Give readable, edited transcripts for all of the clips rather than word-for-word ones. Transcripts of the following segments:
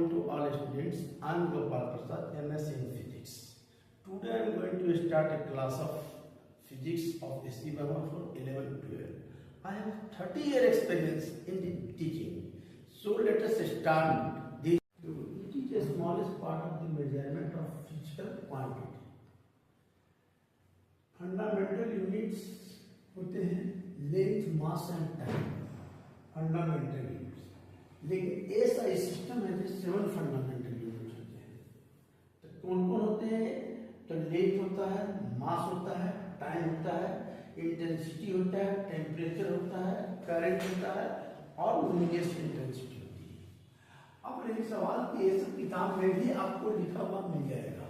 morning to all students. I am Gopal Prasad, MS in Physics. Today I am going to start a class of Physics of SC Bhavan for 11-12. I have 30 years experience in the teaching. So let us start this. It is the smallest part of the measurement of physical quantity. Fundamental units होते हैं length, mass and time, fundamental units. लेकिन ऐसा system है जो 7 fundamental units होते हैं। तो कौन कौन होते हैं? तो लेंथ होता है, मास होता है, टाइम होता है, इंटेंसिटी होता है, टेम्परेचर होता है, करंट होता है और लुमिनस इंटेंसिटी होती है। अब रही सवाल कि ये सब किताब में भी आपको लिखा हुआ मिल जाएगा।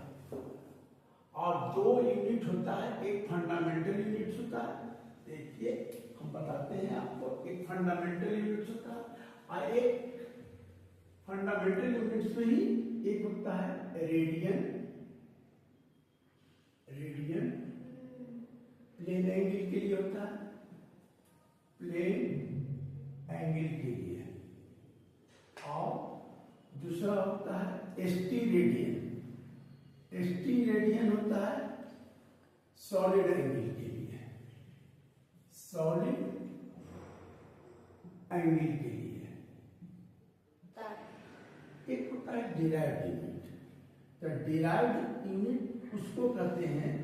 और 2 यूनिट होता है, एक फंडामेंटल यूनिट होता है। देखिए हम बताते हैं आपको, एक फंडामेंटल यूनिट होता है और एक फंडामेंटल यूनिट्स में ही एक होता है रेडियन। रेडियन प्लेन एंगल के लिए होता है, प्लेन एंगल के लिए। और दूसरा होता है एसटी रेडियन। एसटी रेडियन होता है सॉलिड एंगल के लिए, सॉलिड एंगल के लिए। एक होता है डिराइव्ड यूनिट। तो डिराइव्ड यूनिट उसको कहते हैं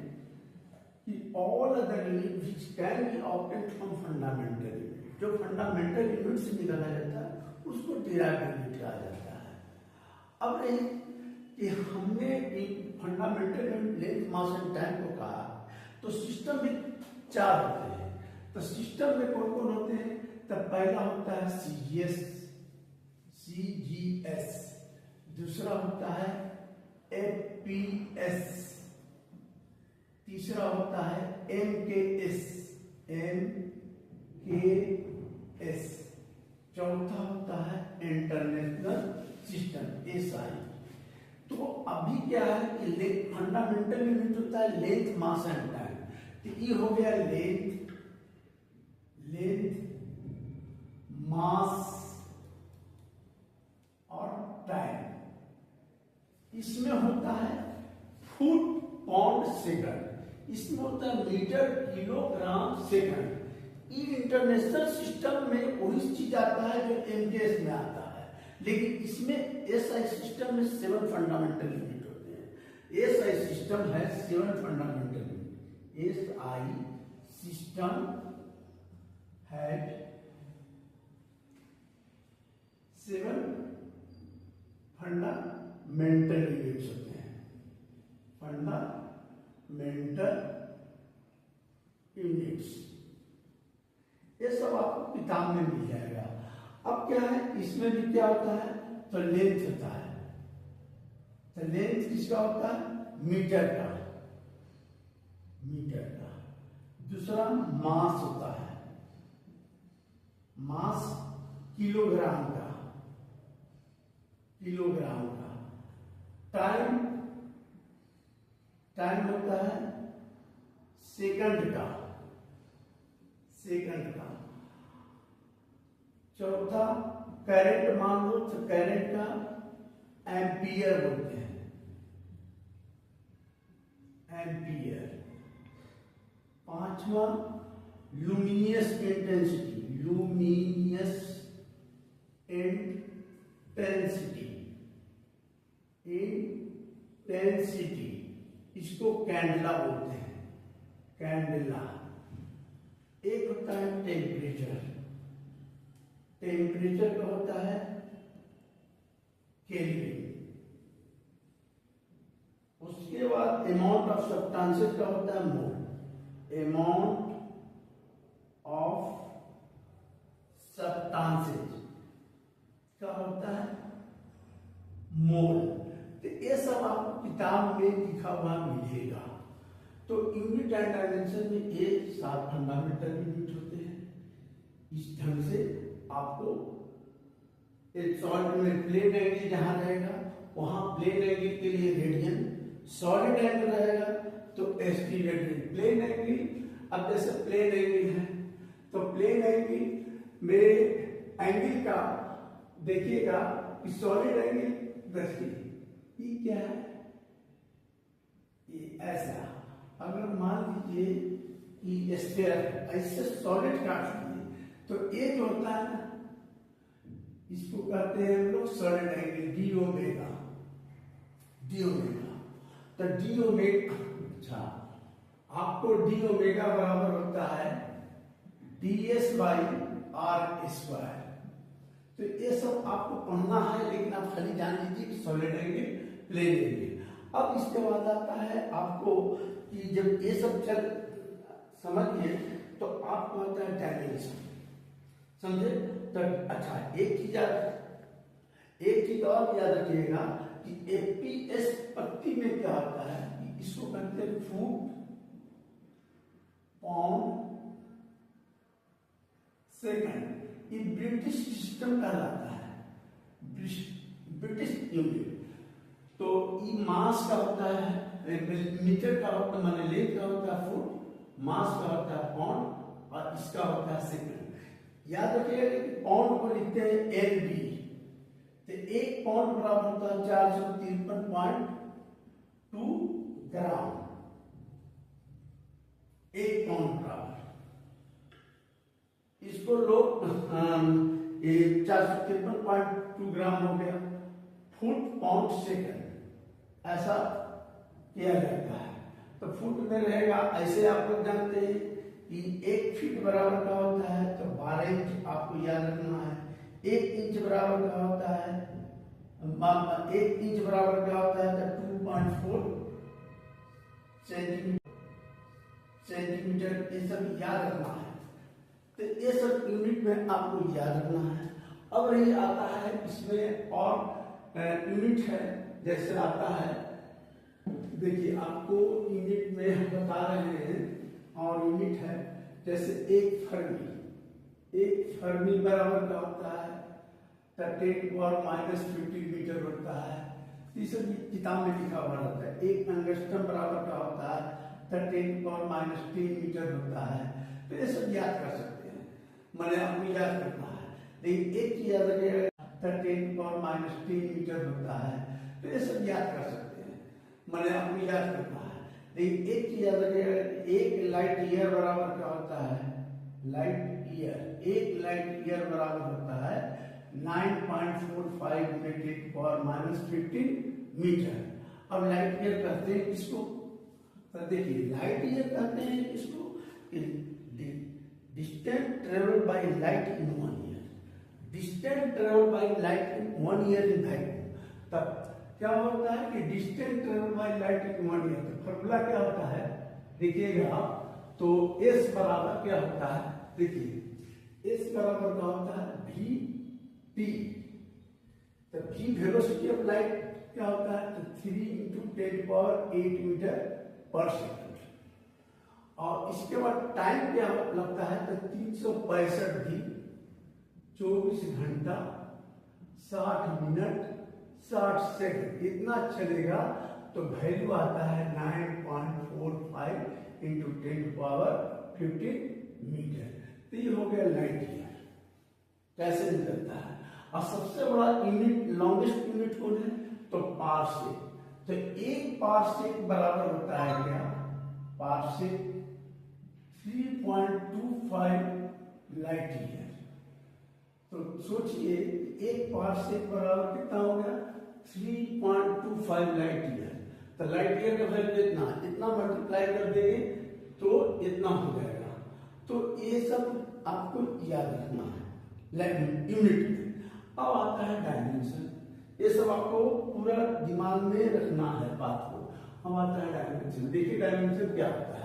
कि all other unit which can be obtained from fundamental unit. जो फंडामेंटल यूनिट से निकाला जाता है उसको डिराइव्ड यूनिट कहा जाता है। अब रही कि हमने fundamental unit length, mass and time को कहा, तो सिस्टम में 4 होते हैं। तो सिस्टम में कौन कौन होते हैं? तो पहला होता है सीजीएस, दूसरा होता है एपीएस, तीसरा होता है एमकेएस, चौथा होता है इंटरनेशनल सिस्टम, एसआई। तो अभी क्या है कि फंडामेंटल यूनिट होता है लेंथ, मास एंड टाइम। तो ये हो गया लेंथ, मास और टाइम। इसमें होता है फुट, पाउंड, सेकंड। इसमें होता है metre, kilogram, second. International system में वही चीज आता है जो एमकेएस में आता है। लेकिन इसमें एसआई सिस्टम में 7 फंडामेंटल यूनिट होते हैं। एसआई सिस्टम है 7 fundamental unit. SI system had 7 fundamental units होते हैं। फंडामेंटल यूनिट्स ये सब आपको किताब में मिल जाएगा। अब क्या है, इसमें भी क्या होता है? तो लेंथ होता है। तो लेंथ किसका होता है? मीटर का, मीटर का। दूसरा मास होता है, मास किलोग्राम का, किलोग्राम का। टाइम, टाइम होता है सेकंड का, सेकंड का। चौथा करंट मान लो तो करंट का एम्पियर बोलते हैं, एम्पियर। पांचवा luminous intensity, luminous intensity, intensity. इसको कैंडला बोलते हैं, कैंडला। एक होता है टेम्परेचर। टेम्परेचर का होता है केल्विन। उसके बाद अमाउंट ऑफ सब्सटेंसेस का होता है मोल। अमाउंट ऑफ सब्सटेंसेस का होता है मोल। तो ये सब आपको किताब में लिखा हुआ मिलेगा। तो यूनिट एंड डायमेंशन में ये 7 फंडामेंटल यूनिट होते हैं। इस ढंग से आपको एक सॉलिड में प्लेन एंगल जहां रहेगा वहां प्लेन एंगल के लिए रेडियन, सॉलिड एंगल रहेगा तो एसटी रेडियन, प्लेन एंगल। अब जैसे प्लेन एंगल है तो प्लेन एंगल में एंगल का देखिएगा कि सॉलिड एंगल देखिए ये क्या है, ये ऐसा अगर मान लीजिए कि स्फीयर ऐसे सॉलिड काट दिए तो ये जो होता है ना, इसको कहते हैं हम लोग सॉलिड एंगल डी ओमेगा। तो डी ओमेगा, अच्छा आपको डी ओमेगा बराबर होता है D S by R square. तो ये सब आपको पढ़ना है, लेकिन आप खाली जान लीजिए कि सॉलिड एंगल प्लेन एंगल। अब इसके बाद आता है आपको कि जब ये सब चल समझिए तो आपको होता है डायमेंशन, समझे। तो अच्छा एक चीज और याद रखिएगा कि एपीएस पत्ती में क्या होता है कि इसको कहते हैं फुट पाउंड सेकंड। ये ब्रिटिश सिस्टम कहलाता है, ब्रिटिश यूनिट। तो ये मास का होता है मीटर का होता है, माने लेंथ का होता है फुट, मास का होता है पाउंड और इसका होता है सेकंड। याद रखिएगा कि पाउंड को लिखते हैं एलबी। तो एक पाउंड बराबर होता है 453.2 ग्राम। एक पाउंड बराबर, इसको लोग 453.2 ग्राम हो गया, फुट पाउंड सेकंड ऐसा किया जाता है। तो फुट में रहेगा, ऐसे आप लोग जानते हैं कि 1 फीट बराबर का होता है तो 12 इंच आपको याद रखना है। 1 इंच बराबर का होता है, 1 इंच बराबर का होता है तो 2.4 सेंटीमीटर। ये सब याद रखना है। तो ये सब यूनिट में आपको याद रखना है। अब रही आता है इसमें और यूनिट है, जैसे आता है, देखिए आपको यूनिट में हम बता रहे हैं और यूनिट है जैसे एक फर्मी बराबर का होता है 10⁻⁻50 मीटर होता है। इस किताब में लिखा हुआ रहता है। एक एंगस्ट्रम बराबर का होता है 10⁻10 मीटर होता है। तो ये सब याद कर सकते हैं, मैंने आपको याद रखना है। लेकिन एक चीज याद रखिएगा 10⁻10 मीटर होता है। तो ये सब याद कर सकते हैं, मैंने आपको याद रखना है। लेकिन एक चीज याद रखिएगा, एक लाइट ईयर बराबर क्या होता है, एक लाइट ईयर बराबर होता है 9.45 × 10⁻15 मीटर। अब लाइट ईयर कहते हैं इसको, तो देखिए लाइट ईयर कहते हैं इसको distance travel by light in 1 year. Distance travel by light in 1 year in vacuum. तब क्या होता है कि distance travel by light in 1 year, तो फॉर्मूला क्या होता है देखिएगा आप। तो एस बराबर क्या होता है, देखिए एस बराबर क्या होता है वी टी। तो वी वेलोसिटी ऑफ लाइट क्या होता है, तो 3 × 10⁸ मीटर पर सेकंड। और इसके बाद टाइम क्या लगता है, तो 365 दिन 24 घंटा 60 मिनट 60 सेकंड इतना चलेगा। तो वैल्यू आता है 9.45 × 10⁻15 मीटर। तो ये हो गया लाइट ईयर। कैसे निकलता है, और सबसे बड़ा यूनिट लॉन्गेस्ट यूनिट कौन है, तो पारसेक। तो एक पारसेक बराबर होता है क्या, पारसेक 3.25 लाइट ईयर। तो सोचिए एक पारसेक बराबर कितना हो गया, 3.25 लाइट ईयर। तो लाइट ईयर का वैल्यू इतना मल्टीप्लाई कर देंगे तो इतना हो जाएगा। तो ये सब आपको याद रखना है यूनिट में। अब आता है डायमेंशन। ये सब आपको पूरा दिमाग में रखना है बात को। अब आता है डायमेंशन। देखिए डायमेंशन क्या होता है।